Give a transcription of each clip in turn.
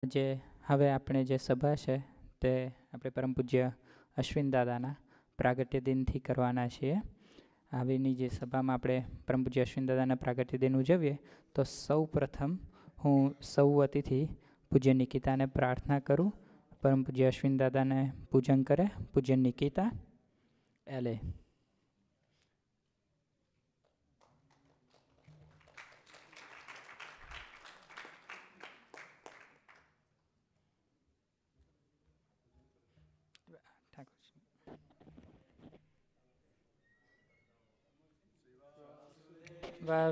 જે હવે આપણે જે સભા છે તે આપણે પરમ પૂજ્ય અશ્વિન દાદાના પ્રાગટ્ય દિનથી કરવાના છીએ. આવીની જે સભામાં આપણે પરમ પૂજ્ય અશ્વિન દાદાના પ્રાગટ્ય દિન ઉજવીએ તો સૌ પ્રથમ હું સૌ વતીથી પૂજ્ય નિકિતાને પ્રાર્થના કરું. પરમ પૂજ્ય અશ્વિન દાદાને પૂજન કરે. પૂજ્ય નિકિતા એલે.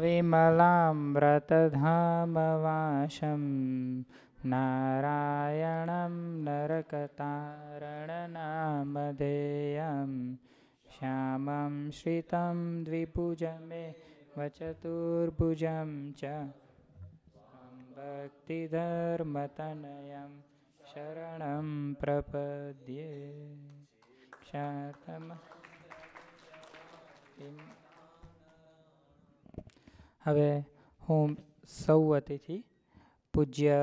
વિમલામ્રતધામવાસમ નારાયણમ નરકતારણનામધેયમ શ્યામમ શ્રિતમ દ્વિભુજમે વચતુર્ભુજમ ચ ભક્તિધર્મતનયમ શરણમ પ્રપદ્યે. ક્ષાતમ હવે હું સૌ વતીથી પૂજ્ય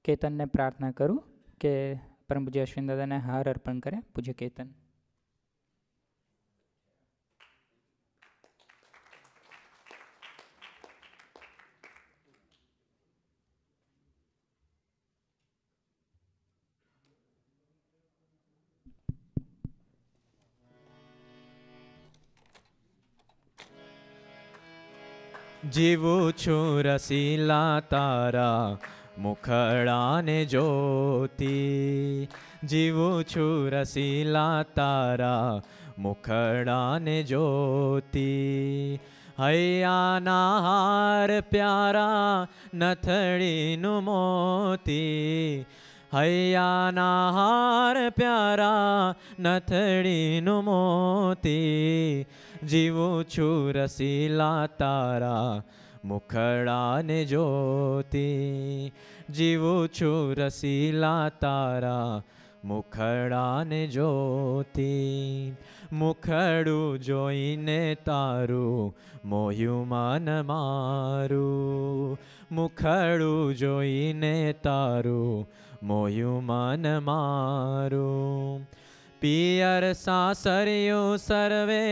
કેતનને પ્રાર્થના કરું કે પરમ પૂજ્ય અશ્વિન દાદાને હાર અર્પણ કરે. પૂજ્ય કેતન. જીવું છું રસીલા તારા મુખડાને જોતી. જીવું છું રસીલા તારા મુખડાને જોતી. હૈયાના હાર પ્યારા નથડીનું મોતી. હૈયાના હાર પ્યારા નથડીનું મોતી. જીવું છું રસીલા તારા મુખડાને જોતી. જીવું છું રસીલા તારા મુખડાને જોતી. મુખડું જોઈને તારું મોહ્યું મન મારું. મુખડું જોઈને તારું મોહ્યું મન મારું. પિયર સાસરિયું સર્વે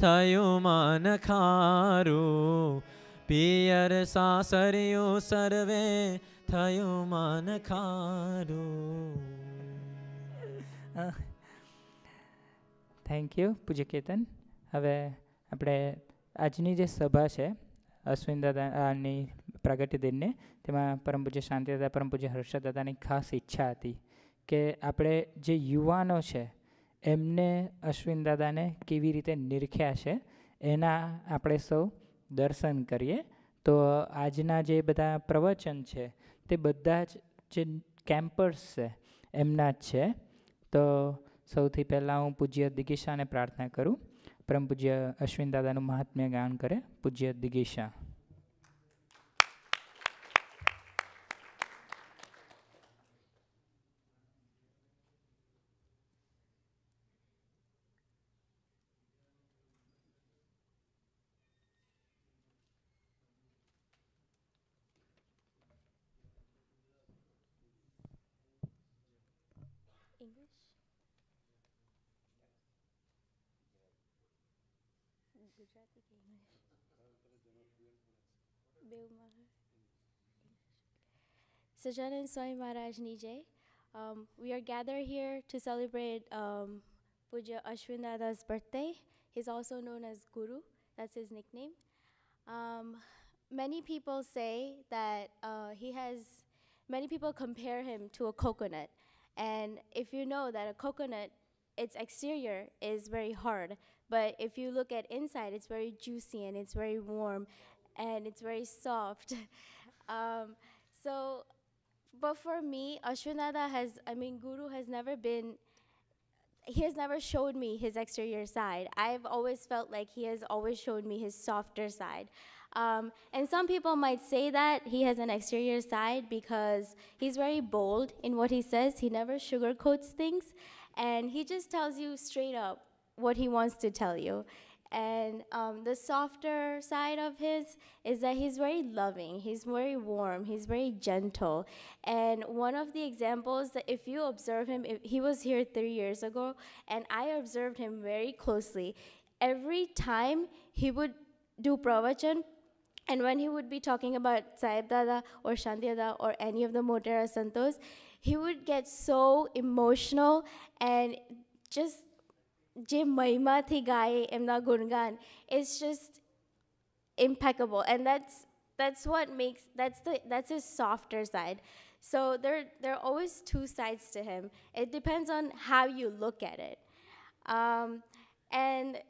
થયું મન ખારું. પિયર સાસરિયું સર્વે થયું મન ખારું. થેન્ક યુ પૂજ્ય કેતન. હવે આપણે આજની જે સભા છે અશ્વિન દાદાની પ્રાગટ્ય દિનને, તેમાં પરમ પૂજ્ય શાંતિ દાદા, પરમ પૂજ્ય હર્ષદ દાદાની ખાસ ઈચ્છા હતી કે આપણે જે યુવાનો છે એમને અશ્વિન દાદાને કેવી રીતે નિરખ્યા છે એના આપણે સૌ દર્શન કરીએ. તો આજના જે બધા પ્રવચન છે તે બધા જ જે કેમ્પર્સ છે એમના જ છે. તો સૌથી પહેલાં હું પૂજ્ય દિગીશાને પ્રાર્થના કરું. પરમ પૂજ્ય અશ્વિન દાદાનું મહાત્મ્ય ગાન કરે. પૂજ્ય દિગીશા. English? Gujarati કે English? બેઉમાં. Sajanand Swami Maharaj Nijay. We are gathered here to celebrate Puja Ashwin Dada's birthday. He's also known as Guru. That's his nickname. Many people say that many people compare him to a coconut. And if you know that a coconut, its exterior is very hard, but if you look at inside, it's very juicy and it's very warm and it's very soft. But for me, Ashwinada Guru has never he has never showed me his exterior side. I've always felt like he has always showed me his softer side. And some people might say that he has an exterior side because he's very bold in what he says. He never sugarcoats things, and he just tells you straight up what he wants to tell you. And the softer side of his is that he's very loving, he's very warm, he's very gentle. And one of the examples that if you observe him, if he was here 3 years ago, and I observed him very closely. Every time he would do pravachan, and when he would be talking about Sahib Dada or Shanti Dada or any of the Motera Santos, he would get so emotional and just je mahima thi gaye emna gungan. It's just impeccable, and that's what makes that's his softer side. So there are always two sides to him. It depends on how you look at it. And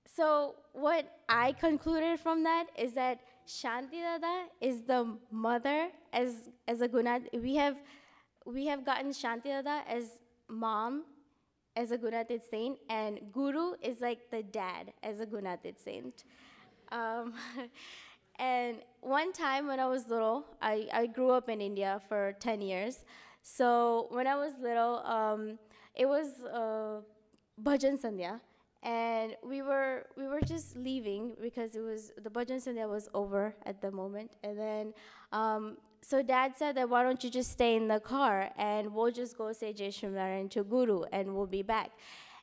so what I concluded from that is that Shanti Dada is the mother as a Gunat. We have gotten Shanti Dada as mom, as a Gunatit saint, and Guru is like the dad as a Gunatit saint. And one time when I was little, I grew up in India for 10 years. So when I was little, it was Bhajan Sandhya, and we were just leaving because the Bhajan Sandhya was over at the moment. And then so Dad said that why don't you just stay in the car and we'll just go say Jai Shri Narayan to Guru and we'll be back.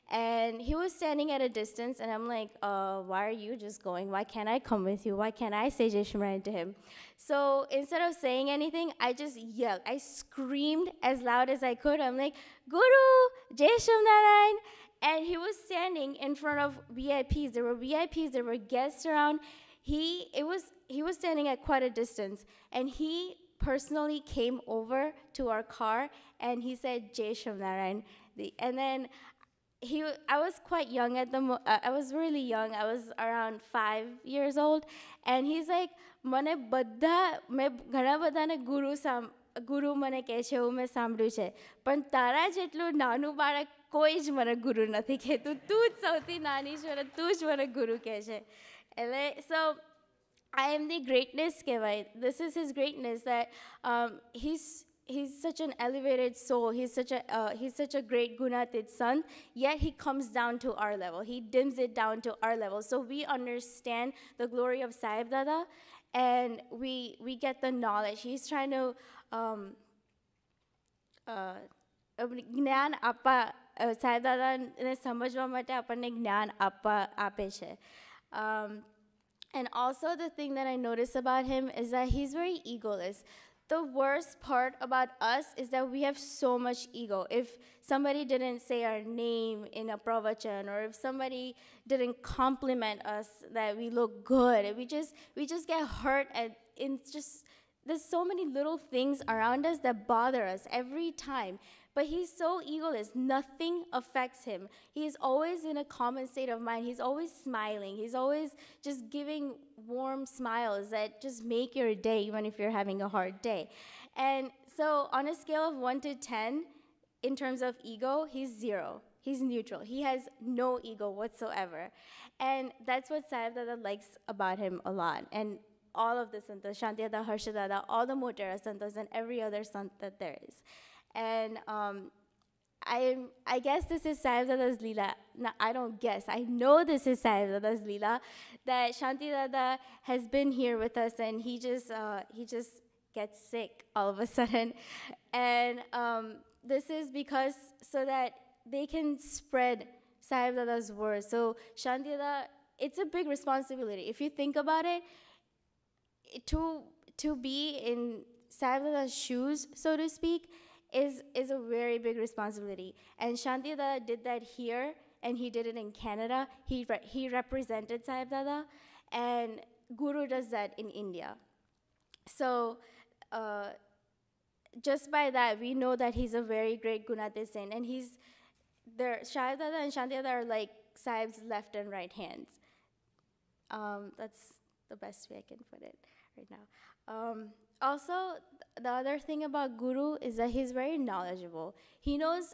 And he was standing at a distance, and I'm like, why are you just going? Why can't I come with you? Why can't I say Jai Shri Narayan to him? So instead of saying anything, I just yelled. I screamed as loud as I could. I'm like, Guru, Jai Shri Narayan. And he was standing in front of VIPs. There were VIPs, there were guests around. He was standing at quite a distance, and he personally came over to our car and he said Jai Shri Narayan. And then I was quite young at I was really young. I was around 5 years old, and he's like, "Mane badha, me ghana badha ne guru mane કહે છે એવું મેં સાંભળ્યું છે, પણ તારા જેટલું નાનું બાળક કોઈ જ મને ગુરુ નથી કહેતું. તું જ સૌથી નાની છો અને તું જ મને ગુરુ કહે છે." એટલે so I am the greatness kehvai. This is his greatness, that he's such an elevated soul. He's such a great Gunatit son. Yet he comes down to our level. He dims it down to our level. So we understand the glory of Sahib Dada, and we get the knowledge. He's trying to જ્ઞાન આપવા સાહેબ દાદાને સમજવા માટે આપણને જ્ઞાન આપે છે. And also the thing that I notice about him is that he's very egoless. The worst part about us is that we have so much ego. If somebody didn't say our name in a pravachan, or if somebody didn't compliment us that we look good, we just get hurt there's so many little things around us that bother us every time. But he's so egoless. Nothing affects him. He's always in a calm state of mind. He's always smiling. He's always just giving warm smiles that just make your day, even if you're having a hard day. And so on a scale of 1 to 10, in terms of ego, he's 0. He's neutral. He has no ego whatsoever. And that's what Sahib Dada likes about him a lot. And all of the santos, Shanti Dada, Harsha Dada, all the Motera santos, and every other sant that there is. And I guess this is Sahib Dada's Leela. No, I don't guess. I know this is Sahib Dada's Leela, that Shanti Dada has been here with us, and he just gets sick all of a sudden. And this is because so that they can spread Sahib Dada's words. So Shanti Dada, it's a big responsibility. If you think about it, to be in Sahib Dada's shoes, so to speak, is a very big responsibility. And Shanti Dada did that here, and he did it in Canada. He represented Sahib Dada, and Guru does that in India. So just by that, we know that he's a very great Gunatit saint, and Sahib Dada and Shanti Dada are like Sahib's left and right hands. That's the best way I can put it right now. Also, the other thing about Guru is that he's very knowledgeable. He knows,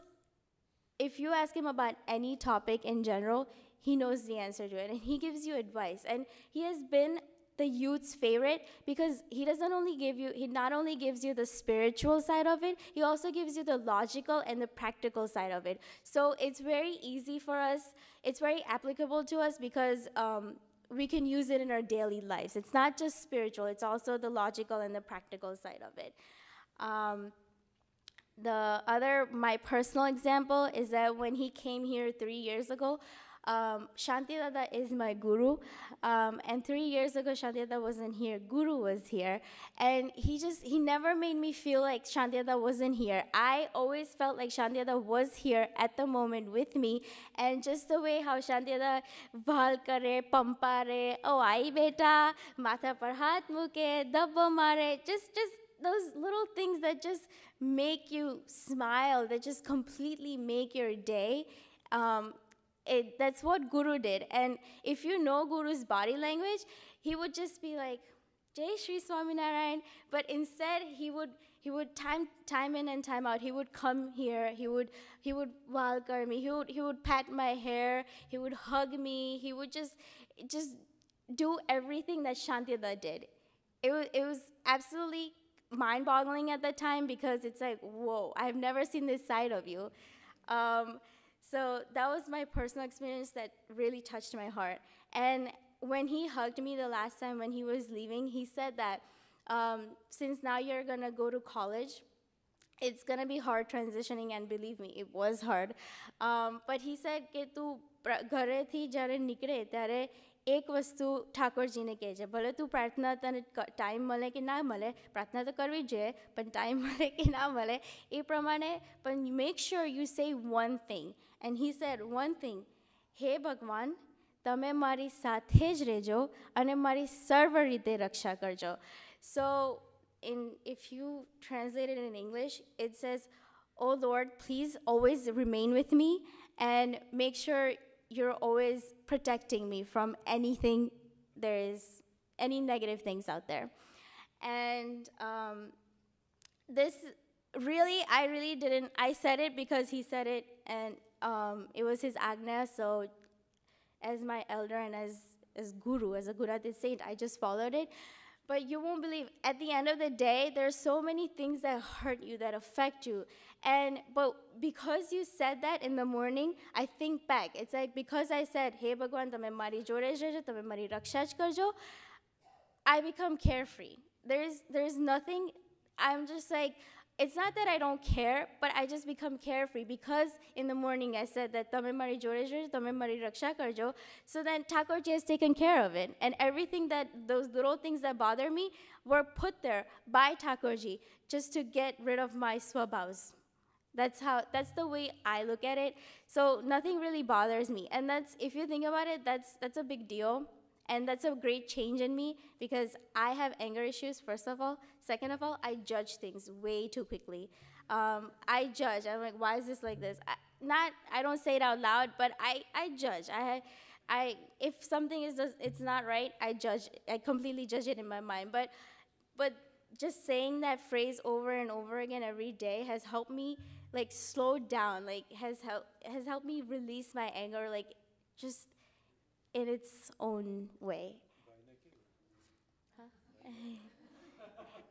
if you ask him about any topic in general, he knows the answer to it, and he gives you advice. And he has been the youth's favorite because he not only gives you the spiritual side of it, he also gives you the logical and the practical side of it. So it's very easy for us, it's very applicable to us because we can use it in our daily lives. It's not just spiritual, it's also the logical and the practical side of it. My personal example is that when he came here 3 years ago, Shanti Dada is my guru, and 3 years ago Shanti Dada wasn't here, Guru was here, and he never made me feel like Shanti Dada wasn't here. I always felt like Shanti Dada was here at the moment with me, and just the way how Shanti Dada bhal kare, pampare, oh ai beta, matha par hath muke, dabba mare, just those little things that just make you smile, that just completely make your day. That's what Guru did. And if you know Guru's body language, he would just be like, Jai Shri Swaminarayan. But instead, he would time in and time out. He would come here. He would welcome me. He would pat my hair. He would hug me. He would just do everything that Shantida did. It was absolutely mind-boggling at the time because it's like, whoa, I've never seen this side of you. So that was my personal experience that really touched my heart. And when he hugged me the last time when he was leaving, he said that since now you're gonna go to college, it's gonna be hard transitioning, and believe me, it was hard. But he said कि तू घरे थी जारे निकले त्यारे एक वस्तु ठाकुर जी ने कहे भले तू प्रार्थना तने टाइम मले कि ना मले प्रार्थना तो करवी જોઈએ પણ टाइम मले कि ना मले એ પ્રમાણે પણ make sure you say one thing. And he said one thing, હે ભગવાન તમે મારી સાથે જ રહેજો અને મારી સર્વ રીતે રક્ષા કરજો. So if you translate it in English, it says, oh Lord, please always remain with me and make sure you're always protecting me from anything, any negative things out there. And I really didn't, I said it because he said it, and it was his agna, so as my elder and as guru, as a Gurate saint, I just followed it. But you won't believe, at the end of the day, there's so many things that hurt you, that affect you. But because you said that in the morning, I think back. It's like, because I said, hey Bhagwan, tame mari jode rejo, tame mari raksha karjo, I become carefree. There's nothing, I'm just like, it's not that I don't care, but I just become carefree because in the morning I said that tame mari jode rejo, tame mari raksha karjo. So then Thakurji has taken care of it. And everything those little things that bother me were put there by Thakurji just to get rid of my swabhavs. That's the way I look at it. So nothing really bothers me. And if you think about it, that's a big deal. And that's a great change in me because I have anger issues, first of all. Second of all, I judge things way too quickly. I judge. I'm like, why is this like this? I don't say it out loud, but I judge. If something it's not right, I judge. I completely judge it in my mind. But just saying that phrase over and over again every day has helped me like slow down, like has helped me release my anger, like just in its own way.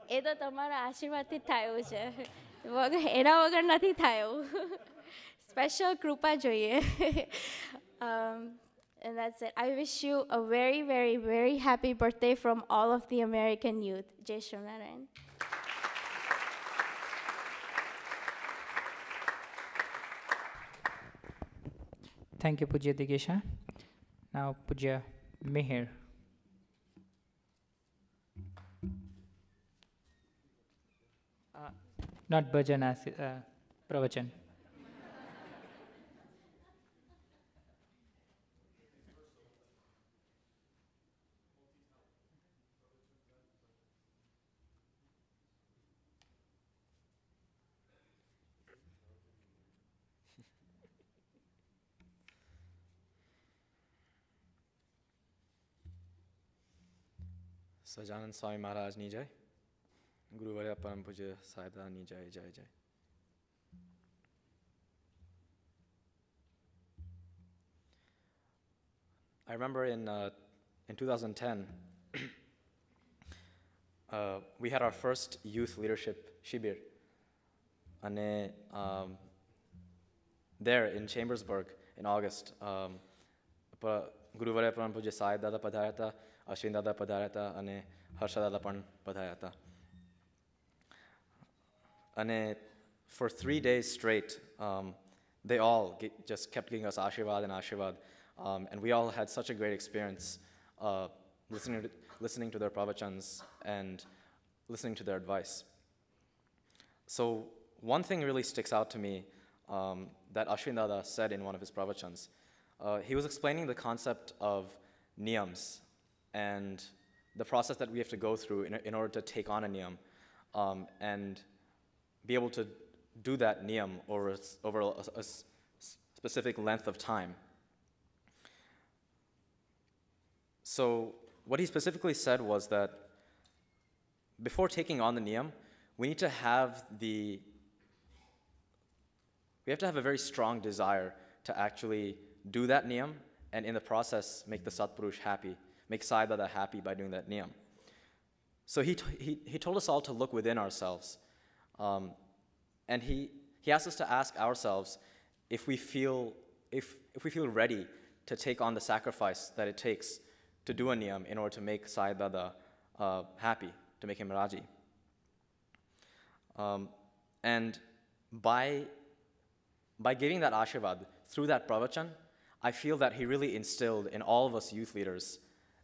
એ તો તમારા આશીર્વાદથી થયું છે, એના વગર નથી થયું. Special કૃપા જોઈએ. And that's it. I wish you a very, very, very happy birthday from all of the American youth. Jai Shri Narayan. Thank you, Pujya Digesha. Now, Pujya Mihir. Not bhajan, pravachan. Sajanand સ્વામી મહારાજની જય, ગુરુવર્ય પરમ પૂજ્ય સાહેબદાની જય જય જય. I remember in 2010, we had our first youth leadership shibir. And there in Chambersburg in August, Guruvarya Param Puja Sai Dada Padhaya ta, Ashwin Dada Padhaya ta, and Harsha Dada Pan Padhaya ta. And for 3 days straight, they all just kept giving us Ashirvad and Ashirvad. And we all had such a great experience listening to their pravachans and listening to their advice. So one thing really sticks out to me that Ashwin Dada said in one of his pravachans. He was explaining the concept of niyams and the process that we have to go through in order to take on a niyam and be able to do that niyam over a specific length of time. So what he specifically said was that before taking on the niyam, we have to have a very strong desire to actually do that niyam, and in the process make the Satpurush happy, make Sai Dada happy by doing that niyam. So he told us all to look within ourselves, and he asked us to ask ourselves if we feel ready to take on the sacrifice that it takes to do a niyam in order to make Sai Dada happy, to make him Raji. And by giving that Ashirvad through that pravachan, I feel that he really instilled in all of us youth leaders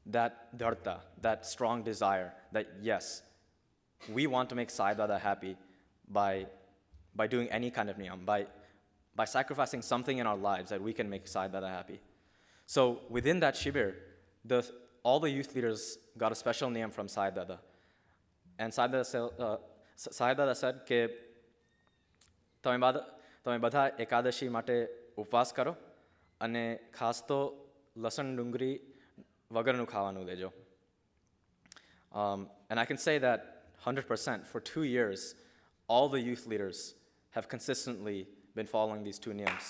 that dharta, that strong desire that yes, we want to make Sai Dada happy by doing any kind of niyam, by sacrificing something in our lives that we can make Sai Dada happy. So within that shibir, all the youth leaders got a special niyam from Sai Dada. And Sai Dada said કે તમે બધા એકાદશી માટે ઉપવાસ કરો અને ખાસ તો લસણ ડુંગળી વગરનું ખાવાનું લેજો. And I can say that 100% for 2 years, all the youth leaders have consistently been following these two niyams.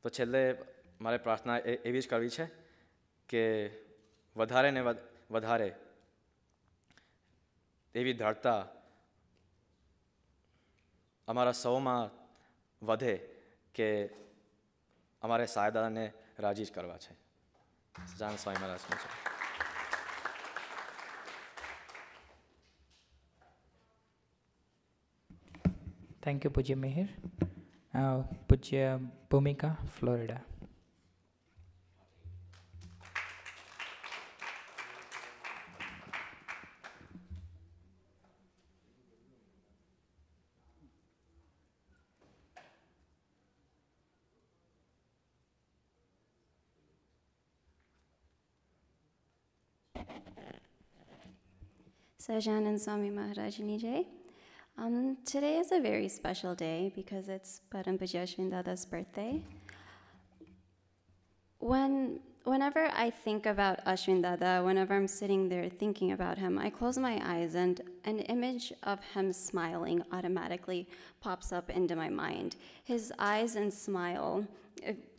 તો છેલ્લે મારે પ્રાર્થના એવી જ કરવી છે કે વધારે ને વધારે એવી ધડતા અમારા સૌમાં વધે કે અમારે સાઈ દાદાને રાજી જ કરવા છે. સજાન સ્વામી મહારાજનું છે. Thank you, Pujya Mihir. Pujya Bhumika, Florida. Sajan and Swami Maharajini Jai. Today is a very special day because it's Param Pujya Ashwin Dada's birthday. Whenever I think about Ashwin Dada, whenever I'm sitting there thinking about him, I close my eyes and an image of him smiling automatically pops up into my mind. His eyes and smile,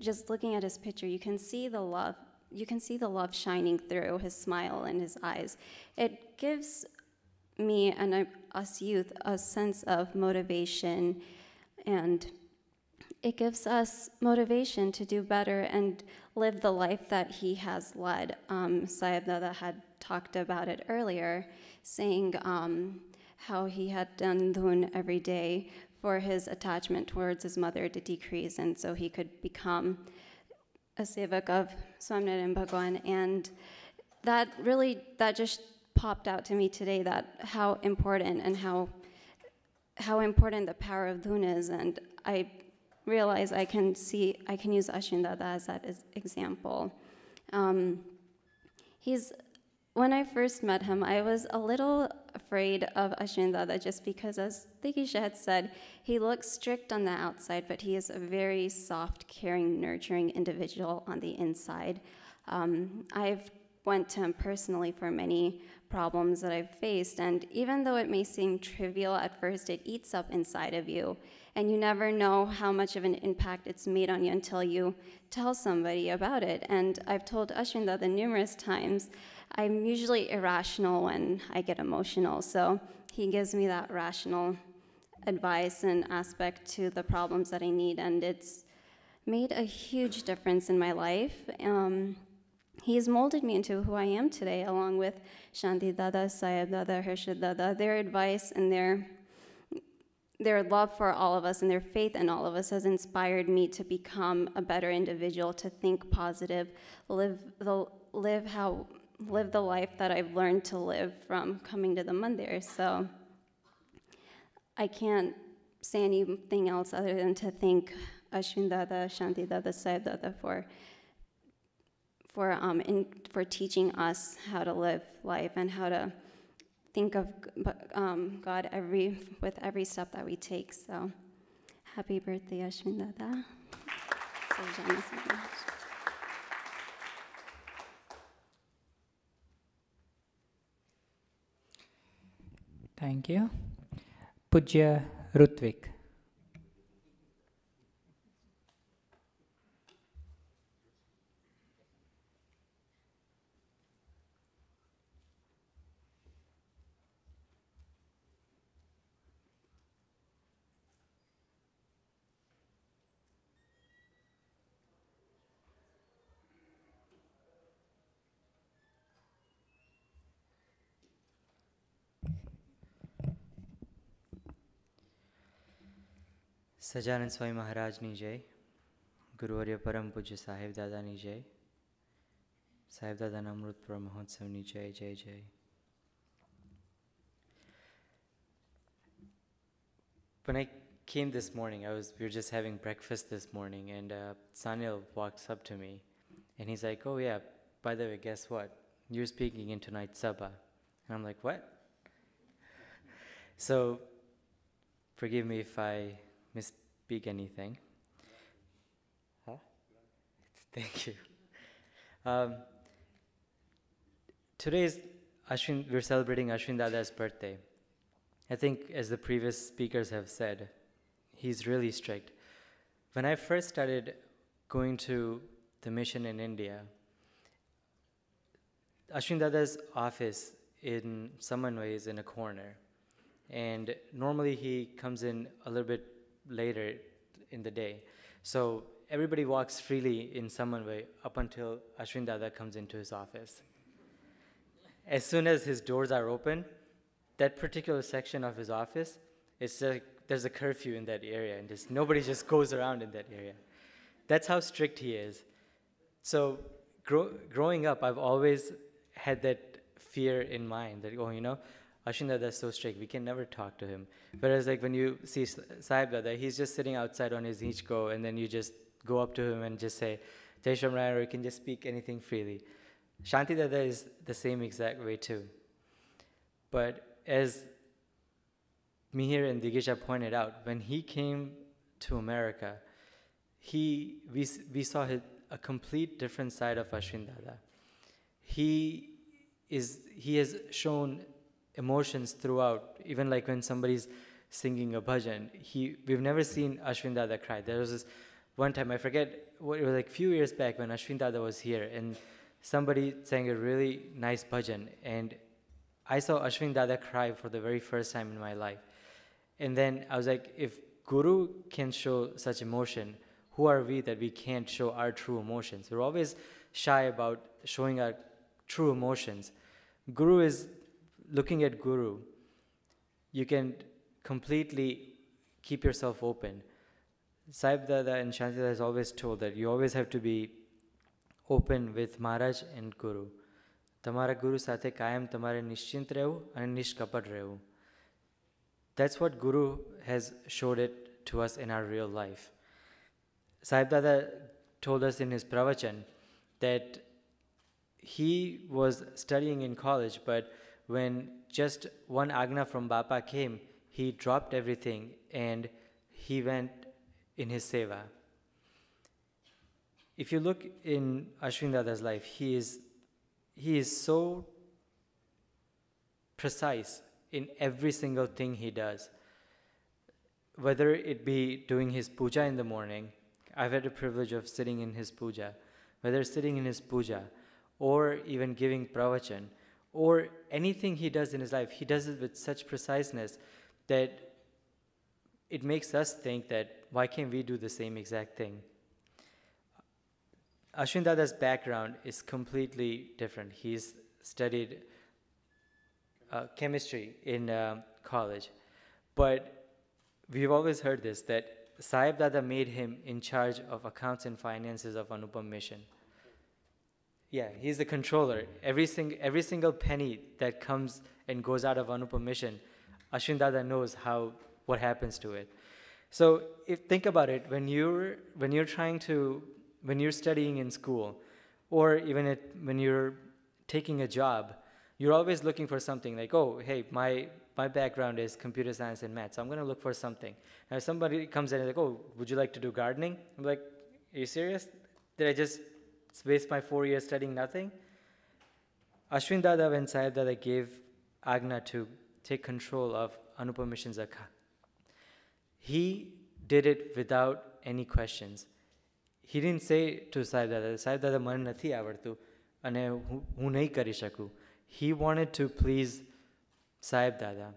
just looking at his picture, you can see the love. You can see the love shining through his smile and his eyes. It gives me and us youth a sense of motivation, and it gives us motivation to do better and live the life that he has led. Sahib Dada had talked about it earlier, saying how he had done dhun every day for his attachment towards his mother to decrease, and so he could become a sevak of Swaminarayan Bhagwan. And that just popped out to me today, that how important and how important the power of dhun is. And I realize I can use Ashwin Dada as that example. When I first met him, I was a little afraid of Ashwin Dada just because, as Dikisha had said, he looks strict on the outside, but he is a very soft, caring, nurturing individual on the inside. I've went to him personally for many problems that I've faced. And even though it may seem trivial at first, it eats up inside of you. And you never know how much of an impact it's made on you until you tell somebody about it. And I've told Ashwin that numerous times, I'm usually irrational when I get emotional. So he gives me that rational advice and aspect to the problems that I need. And it's made a huge difference in my life. He's molded me into who I am today, along with Shanti Dada, Sayab Dada, Harshad Dada. Their advice and their love for all of us and their faith in all of us has inspired me to become a better individual, to think positive, live the life that I've learned to live from coming to the mandir. So I can't say anything else other than to thank Ashwin Dada, Shanti Dada, Sayab Dada for teaching us how to live life and how to think of God with every step that we take. So, happy birthday, Ashwin Dada. Thank you. Pujya Rutvik. Sajanand સ્વામી મહારાજની જય, ગુરુવર્ય પરમ પૂજ્ય સાહેબ દાદાની જય, સાહેબ દાદાના અમૃતપુર મહોત્સવની જય જય જય. When I came this morning, we were just having breakfast this morning, and Sanil walks up to me, and he's like, "Oh yeah, by the way, guess what? You're speaking in tonight's sabha." And I'm like, "What?" So, forgive me if I misspeak anything. Huh? Thank you. Today is we're celebrating Ashwin Dada's birthday. I think, as the previous speakers have said, he's really strict. When I first started going to the mission in India, Ashwin Dada's office in Samanway is in a corner. And normally he comes in a little bit later in the day. So everybody walks freely in Samanway up until Ashwin Dada comes into his office. As soon as his doors are open, that particular section of his office, it's like there's a curfew in that area, and nobody just goes around in that area. That's how strict he is. So growing up, I've always had that fear in mind that, Ashwin Dada is so strict, we can never talk to him. Whereas like when you see Sahib Dada, he's just sitting outside on his nichko, and then you just go up to him and just say, Jai Shri Ram, or you can just speak anything freely. Shanti Dada is the same exact way too. But as Mihir and Digisha pointed out, when he came to America, we saw a complete different side of Ashwin Dada. He has shown emotions throughout, even like when somebody's singing a bhajan. We've never seen Ashwin Dada cry. There was this one time, I forget, it was like a few years back when Ashwin Dada was here, and somebody sang a really nice bhajan, and I saw Ashwin Dada cry for the very first time in my life. And then I was like, if Guru can show such emotion, who are we that we can't show our true emotions? We're always shy about showing our true emotions. Guru is looking at Guru. You can completely keep yourself open. Sahib Dada and Shanti Dada has always told that you always have to be open with Maharaj and Guru. તમારા ગુરુ સાથે કાયમ તમારે નિશ્ચિંત રહેવું અને નિષ્કપટ રહેવું. That's what Guru has showed it to us in our real life. Sahib Dada told us in his pravachan that he was studying in college, but when just one agna from Bapa came, he dropped everything and he went in his seva. If you look in Ashwin Dada's life, he is so precise in every single thing he does. Whether it be doing his puja in the morning, I've had the privilege of sitting in his puja, whether sitting in his puja or even giving pravachan or anything he does in his life, he does it with such preciseness that it makes us think that why can't we do the same exact thing? Ashwin Dada's background is completely different. He's studied chemistry in college, but we've always heard this, that Sahib Dada made him in charge of accounts and finances of Anupam Mission. Yeah, he's the controller. Every single penny that comes and goes out of Anupam Mission, Ashwin Dada knows what happens to it. So think about it, when you're studying in school, or even when you're taking a job, you're always looking for something like, oh, hey, my background is computer science and math, so I'm going to look for something. Now, if somebody comes in and like, oh, would you like to do gardening? I'm like, are you serious? Did I just waste my 4 years studying nothing? Ashwin Dada, when Sahib Dada gave Agna to take control of Anupam Mission's Akha, he did it without any questions. He didn't say to Sahib Dada, man nathi avartu ane hu nahi kari shaku. He wanted to please Sahib Dada,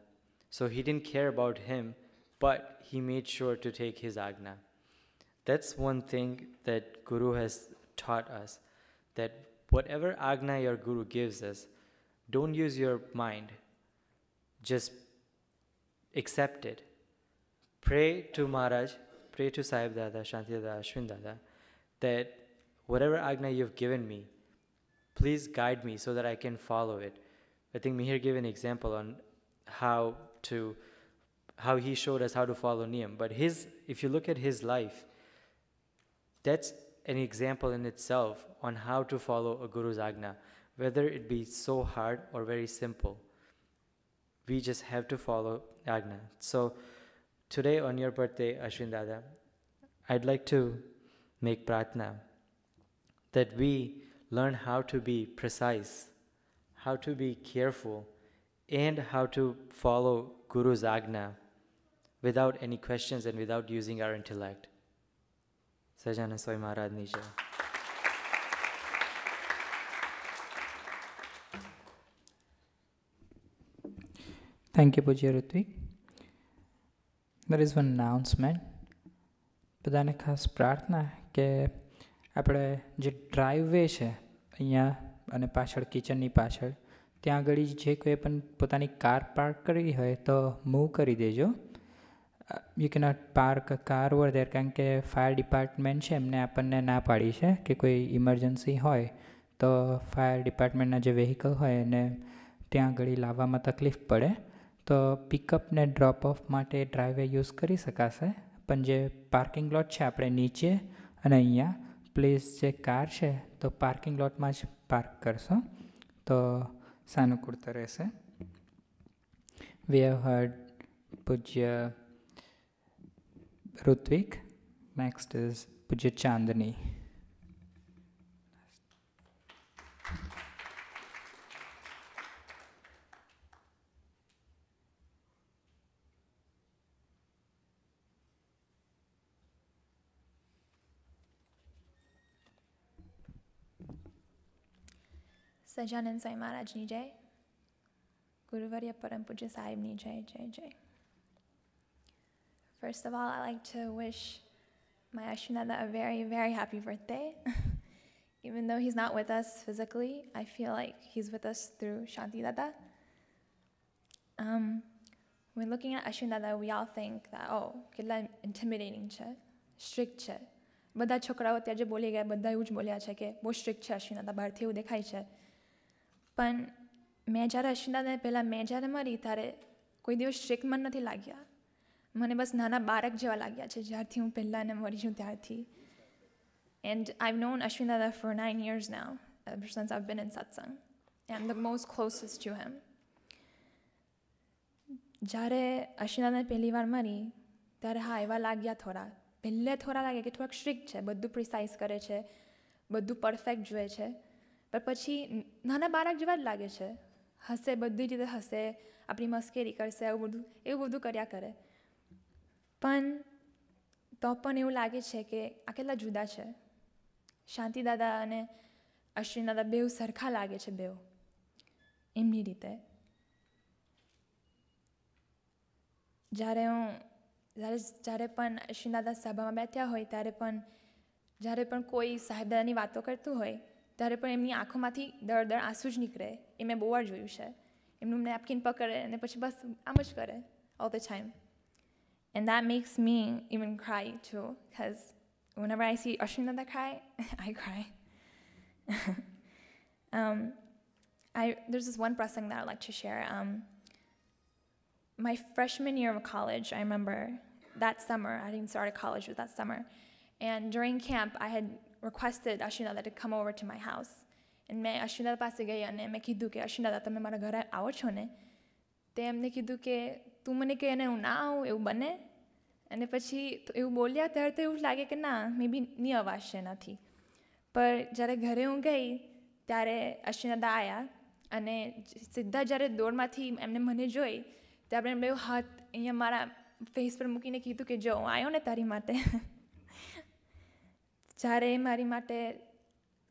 so he didn't care about him, but he made sure to take his Agna. That's one thing that Guru has taught us, that whatever Agna your Guru gives us, don't use your mind, just accept it. Pray to Maharaj, pray to Sahib Dada, Shanti Dada, Ashwin Dada, that whatever Agna you've given me, please guide me so that I can follow it. I think Mihir gave an example on how he showed us how to follow Niyam. But if you look at his life, that's an example in itself on how to follow a Guru's Agna, whether it be so hard or very simple. We just have to follow Agna. So today on your birthday, Ashwin Dada, I'd like to make pratna that we learn how to be precise, how to be careful, and how to follow Guru's Agna without any questions and without using our intellect. Sajana Swai Maharaj Nisha. Thank you, Pujya Ritvik. There is one announcement. બધાને ખાસ પ્રાર્થના કે આપણે જે ડ્રાઈવે છે અહીંયા અને પાછળ કિચનની પાછળ ત્યાં આગળ જે કોઈ પણ પોતાની કાર પાર્ક કરવી હોય તો મૂવ કરી દેજો. You cannot park a car over there, કારણ કે ફાયર ડિપાર્ટમેન્ટ છે એમને આપણને ના પાડી છે કે કોઈ ઇમરજન્સી હોય તો ફાયર ડિપાર્ટમેન્ટના જે વેહિકલ હોય એને ત્યાં આગળ લાવવામાં તકલીફ પડે, તો પિકઅપ ને ડ્રોપ ઓફ માટે ડ્રાઈવે યુઝ કરી શકાશે. પણ જે પાર્કિંગ લોટ છે આપણે નીચે અને અહીંયા પ્લીઝ જે કાર છે તો પાર્કિંગ લોટમાં જ પાર્ક કરશો તો સાનુકૂળતા રહેશે. વી હેવ હર્ડ પૂજ્ય ઋત્વિક. નેક્સ્ટ ઇઝ પૂજ્ય ચાંદની. સજાનંદ સાંઈ મહારાજની જય, ગુરુવર્ય પરમ પૂજ્ય સાહેબની જય જય જય. First of all, I like to wish my Ashwin Dada a very, very happy birthday. Even though he's not with us physically, I feel like he's with us through Shanti Dada. When looking at Ashwin Dada, we all think that, oh, કેટલા intimidating છે, strict છે. બધા છોકરાઓ ત્યાં જે બોલી ગયા બધા એવું જ બોલ્યા છે કે બહુ સ્ટ્રિક્ટ છે અશ્વિન દાદા, બહારથી એવું દેખાય છે. પણ મેં જ્યારે અશ્વિન દાદાને પહેલાં મેં જ્યારે મળી ત્યારે કોઈ દિવસ સ્ટ્રિક્ટ મને નથી લાગ્યા. મને બસ નાના બાળક જેવા લાગ્યા છે જ્યારથી હું પહેલાં એને મળી છું ત્યારથી. And I've known Ashwin Dada for 9 years now, ever since I've been in satsang. I'm the most closest to him. જ્યારે અશ્વિન દાદાને પહેલી વાર મળી ત્યારે હા એવા લાગ્યા થોડા. પહેલે થોડા લાગે કે થોડાક સ્ટ્રિક્ટ છે, બધું પ્રિસાઇઝ કરે છે, બધું પરફેક્ટ જોઈએ છે, પણ પછી નાના બાળક જેવા જ લાગે છે. હસે, બધી રીતે હસે, આપણી મસ્કરી કરશે, એવું બધું કર્યા કરે. પણ તો પણ એવું લાગે છે કે આ કેટલા જુદા છે. શાંતિ દાદા અને અશ્વિન દાદા બેઉ સરખા લાગે છે, બેઉ એમની રીતે. જ્યારે પણ અશ્વિન દાદા સભામાં બેઠ્યા હોય જ્યારે પણ કોઈ સાહેબદાદાની વાતો કરતું હોય ત્યારે પણ એમની આંખોમાંથી દર આંસુ જ નીકળે. એ મેં બહુ વાર જોયું છે. એમનું નેપકિન પકડે અને પછી બસ આમ જ કરે all the time. And that makes me even cry too, because whenever I see Ashwin Dada cry, I cry. There's this one prasang that I'd like to share. My freshman year of college, I remember that summer, I didn't start college with that summer, and during camp, I had requested Ashwin Dada to come over to my house. And મેં અશ્વિન દાદા પાસે ગઈ અને મેં કીધું કે અશ્વિન દાદા તમે મારા ઘરે આવો છો ને? તે એમને કીધું કે તું મને કહે ને હું ના આવું એવું બને? અને પછી એવું બોલ્યા ત્યારે તો એવું લાગે કે ના મે બી નહીં અવાશે એનાથી. પણ જ્યારે ઘરે હું ગઈ ત્યારે અશ્વિન દાદા આવ્યા અને સીધા જ્યારે દોડમાંથી એમને મને જોઈ ત્યારે એમણે હાથ અહીંયા મારા ફેસ પર મૂકીને કીધું કે જો હું આવ્યો ને તારી માટે. જ્યારે મારી માટે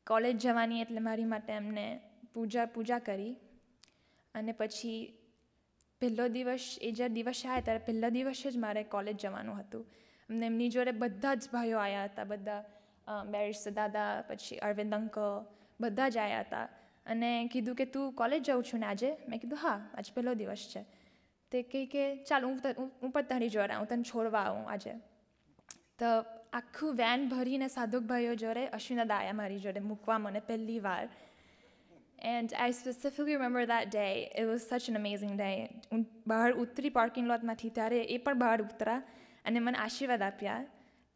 કોલેજ જવાની એટલે મારી માટે એમને પૂજા કરી અને પછી પહેલો દિવસ જ્યારે દિવસે આવ્યા ત્યારે પહેલા દિવસે જ મારે કોલેજ જવાનું હતું. અમને એમની જોડે બધા જ ભાઈઓ આવ્યા હતા, બધા બેરિસ્ટર દાદા, પછી અરવિંદ અંકલ, બધા જ આવ્યા હતા અને કીધું કે તું કોલેજ જાઉં છું ને આજે? મેં કીધું હા, આજે પહેલો દિવસ છે. તે કહે કે ચાલ હું પણ તારી જોડે હું તને છોડવા આવું આજે. તો આખું વેન ભરીને સાધુક ભાઈઓ જોડે અશ્વિન દાદા આવ્યા મારી જોડે મૂકવા મને પહેલી વાર. And I specifically remember that day. It was such an amazing day. બહાર ઉતરી પાર્કિંગ લોટમાંથી ત્યારે એ પણ બહાર ઉતરા અને મને આશીર્વાદ આપ્યા.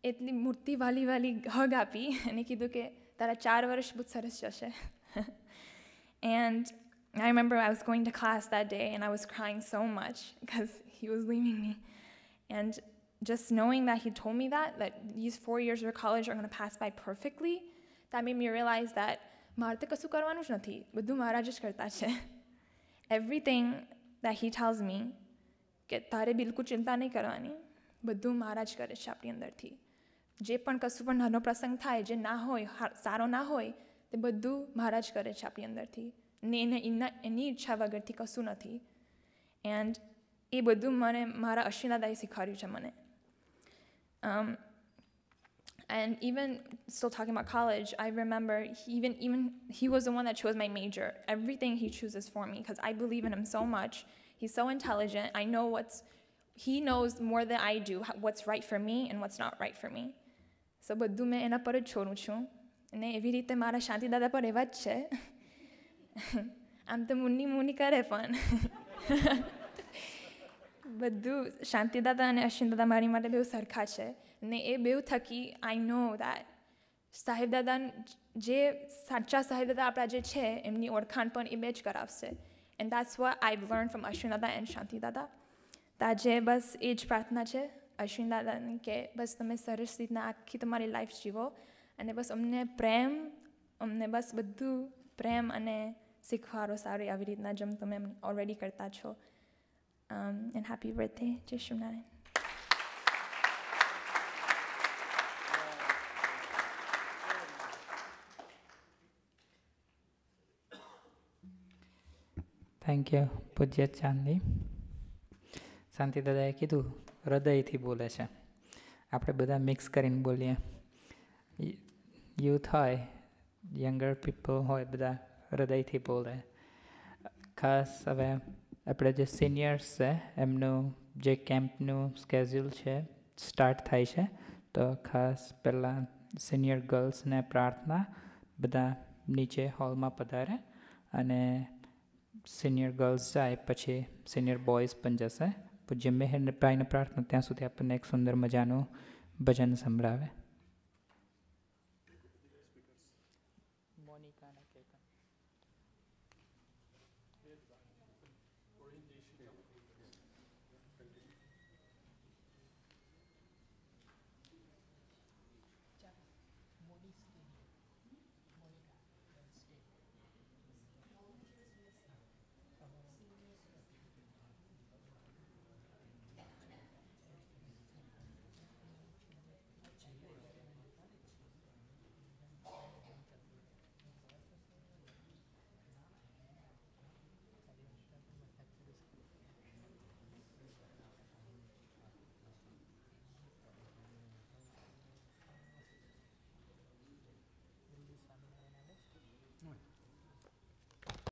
એટલી મૂર્તિ વાલી હગ આપી અને કીધું કે તારા 4 વર્ષ બહુ સરસ જશે. And I remember I was going to class that day and I was crying so much because he was leaving me. And just knowing that he told me that these 4 years of college are going to pass by perfectly, that made me realize that મારે તો કશું કરવાનું જ નથી, બધું મહારાજ જ કરતા છે. Everything that he tells me કે તારે બિલકુલ ચિંતા નહીં કરવાની, બધું મહારાજ કરે છે આપણી અંદરથી. જે પણ કશું પણ નાનો પ્રસંગ થાય, જે ના હોય, સારો ના હોય, તે બધું મહારાજ કરે છે આપણી અંદરથી ને એની ઈચ્છા વગરથી કશું નથી. એન્ડ એ બધું મને મારા અશ્વિન દાદાએ શીખવાડ્યું છે મને. And even still talking about college, I remember he was the one that chose my major. Everything he chooses for me because I believe in him so much. He's so intelligent. He knows more than I do what's right for me and what's not right for me. So બધું મેં એના પર જ છોડું છું અને એવી રીતે મારા શાંતિ દાદા પર એવા જ છે. આમ તો મુન્ની કરે પણ બધું શાંતિ દાદા અને અશ્વિન દાદા મારી માટે બહુ સરખા છે અને એ બેઉ થકી આઈ નો દેટ સાહેબ દાદા જે સાચા સાહેબ દાદા આપણા જે છે એમની ઓળખાણ પણ એ બે જ કરાવશે. And that's what I learn from Ashwin દાદા એન્ડ શાંતિ દાદા. તાજે બસ એ જ પ્રાર્થના છે અશ્વિન દાદાની કે બસ તમે સરસ રીતના આખી તમારી લાઈફ જીવો અને બસ અમને બસ બધું પ્રેમ અને શીખવાડો સારું આવી રીતના જેમ તમે ઓલરેડી કરતા છો. And happy birthday, Jai Shri Narayan. Thank you પૂજ્ય ચાંદની. શાંતિ દાદાએ કીધું હૃદયથી બોલે છે, આપણે બધા મિક્સ કરીને બોલીએ. યુથ હોય, યંગર પીપલ હોય, બધા હૃદયથી બોલે. ખાસ હવે આપણે જે સિનિયર્સ છે એમનું જે કેમ્પનું સ્કેડ્યુલ છે સ્ટાર્ટ થાય છે, તો ખાસ પહેલાં સિનિયર ગર્લ્સને પ્રાર્થના, બધા નીચે હોલમાં પધારે અને સિનિયર ગર્લ્સ જાય પછી સિનિયર બોયઝ પણ જશે. પૂજ્ય મેહરભાઈને પ્રાર્થના ત્યાં સુધી આપણને એક સુંદર મજાનું ભજન સંભળાવે.